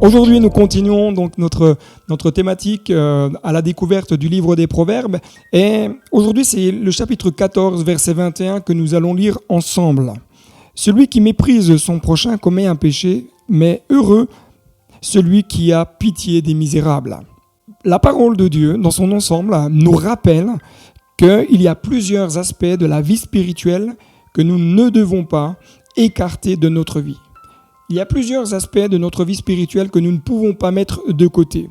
Aujourd'hui, nous continuons donc notre thématique à la découverte du livre des Proverbes. Et aujourd'hui, c'est le chapitre 14, verset 21 que nous allons lire ensemble. Celui qui méprise son prochain commet un péché, mais heureux celui qui a pitié des misérables. La parole de Dieu, dans son ensemble, nous rappelle qu'il y a plusieurs aspects de la vie spirituelle que nous ne devons pas écarter de notre vie. Il y a plusieurs aspects de notre vie spirituelle que nous ne pouvons pas mettre de côté.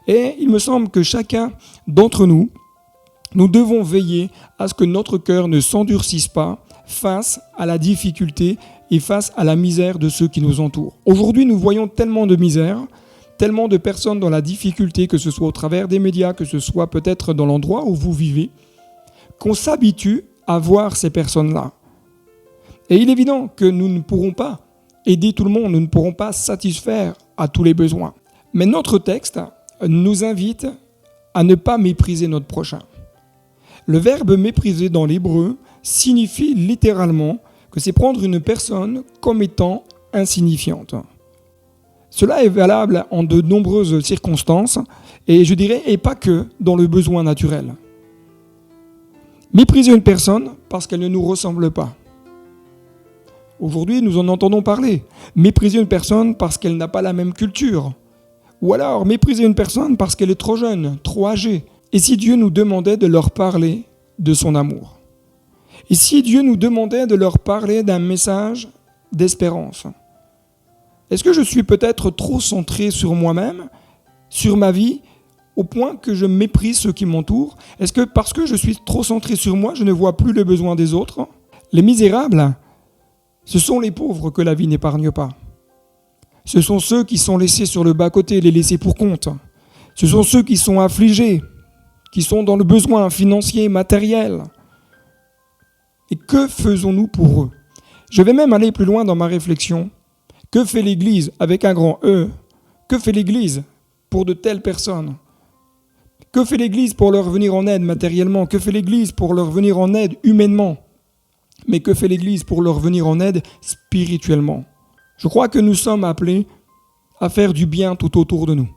Et il me semble que chacun d'entre nous, nous devons veiller à ce que notre cœur ne s'endurcisse pas face à la difficulté et face à la misère de ceux qui nous entourent. Aujourd'hui, nous voyons tellement de misère, tellement de personnes dans la difficulté, que ce soit au travers des médias, que ce soit peut-être dans l'endroit où vous vivez, qu'on s'habitue à voir ces personnes-là. Et il est évident que nous ne pourrons pas aider tout le monde, nous ne pourrons pas satisfaire à tous les besoins. Mais notre texte nous invite à ne pas mépriser notre prochain. Le verbe mépriser dans l'hébreu signifie littéralement que c'est prendre une personne comme étant insignifiante. Cela est valable en de nombreuses circonstances et je dirais, et pas que dans le besoin naturel. Mépriser une personne parce qu'elle ne nous ressemble pas. Aujourd'hui, nous en entendons parler. Mépriser une personne parce qu'elle n'a pas la même culture. Ou alors, mépriser une personne parce qu'elle est trop jeune, trop âgée. Et si Dieu nous demandait de leur parler de son amour? Et si Dieu nous demandait de leur parler d'un message d'espérance? Est-ce que je suis peut-être trop centré sur moi-même, sur ma vie, au point que je méprise ceux qui m'entourent? Est-ce que parce que je suis trop centré sur moi, je ne vois plus les besoins des autres? Les misérables, ce sont les pauvres que la vie n'épargne pas. Ce sont ceux qui sont laissés sur le bas-côté, les laissés pour compte. Ce sont ceux qui sont affligés, qui sont dans le besoin financier, matériel. Et que faisons-nous pour eux? Je vais même aller plus loin dans ma réflexion. Que fait l'Église avec un grand E? Que fait l'Église pour de telles personnes? Que fait l'Église pour leur venir en aide matériellement? Que fait l'Église pour leur venir en aide humainement? Mais que fait l'Église pour leur venir en aide spirituellement? Je crois que nous sommes appelés à faire du bien tout autour de nous.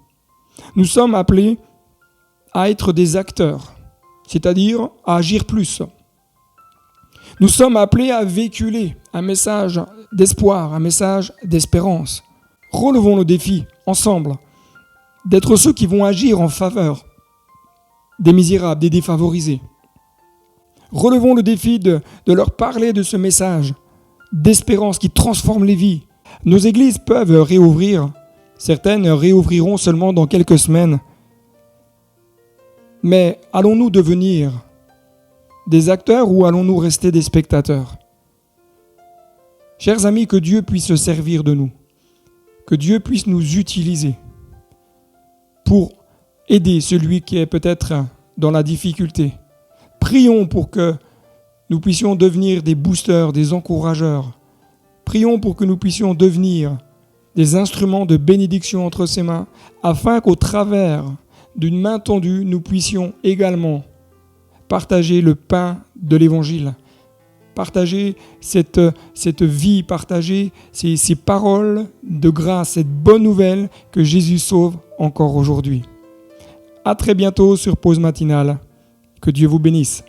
Nous sommes appelés à être des acteurs, c'est-à-dire à agir plus. Nous sommes appelés à véhiculer un message d'espoir, un message d'espérance. Relevons le défi, ensemble, d'être ceux qui vont agir en faveur des misérables, des défavorisés. Relevons le défi de leur parler de ce message d'espérance qui transforme les vies. Nos églises peuvent réouvrir. Certaines réouvriront seulement dans quelques semaines. Mais allons-nous devenir des acteurs ou allons-nous rester des spectateurs? Chers amis, que Dieu puisse se servir de nous. Que Dieu puisse nous utiliser pour aider celui qui est peut-être dans la difficulté. Prions pour que nous puissions devenir des boosters, des encourageurs. Prions pour que nous puissions devenir des instruments de bénédiction entre ses mains, afin qu'au travers d'une main tendue, nous puissions également partager le pain de l'Évangile, partager cette vie, partager ces paroles de grâce, cette bonne nouvelle que Jésus sauve encore aujourd'hui. À très bientôt sur Pause Matinale. Que Dieu vous bénisse.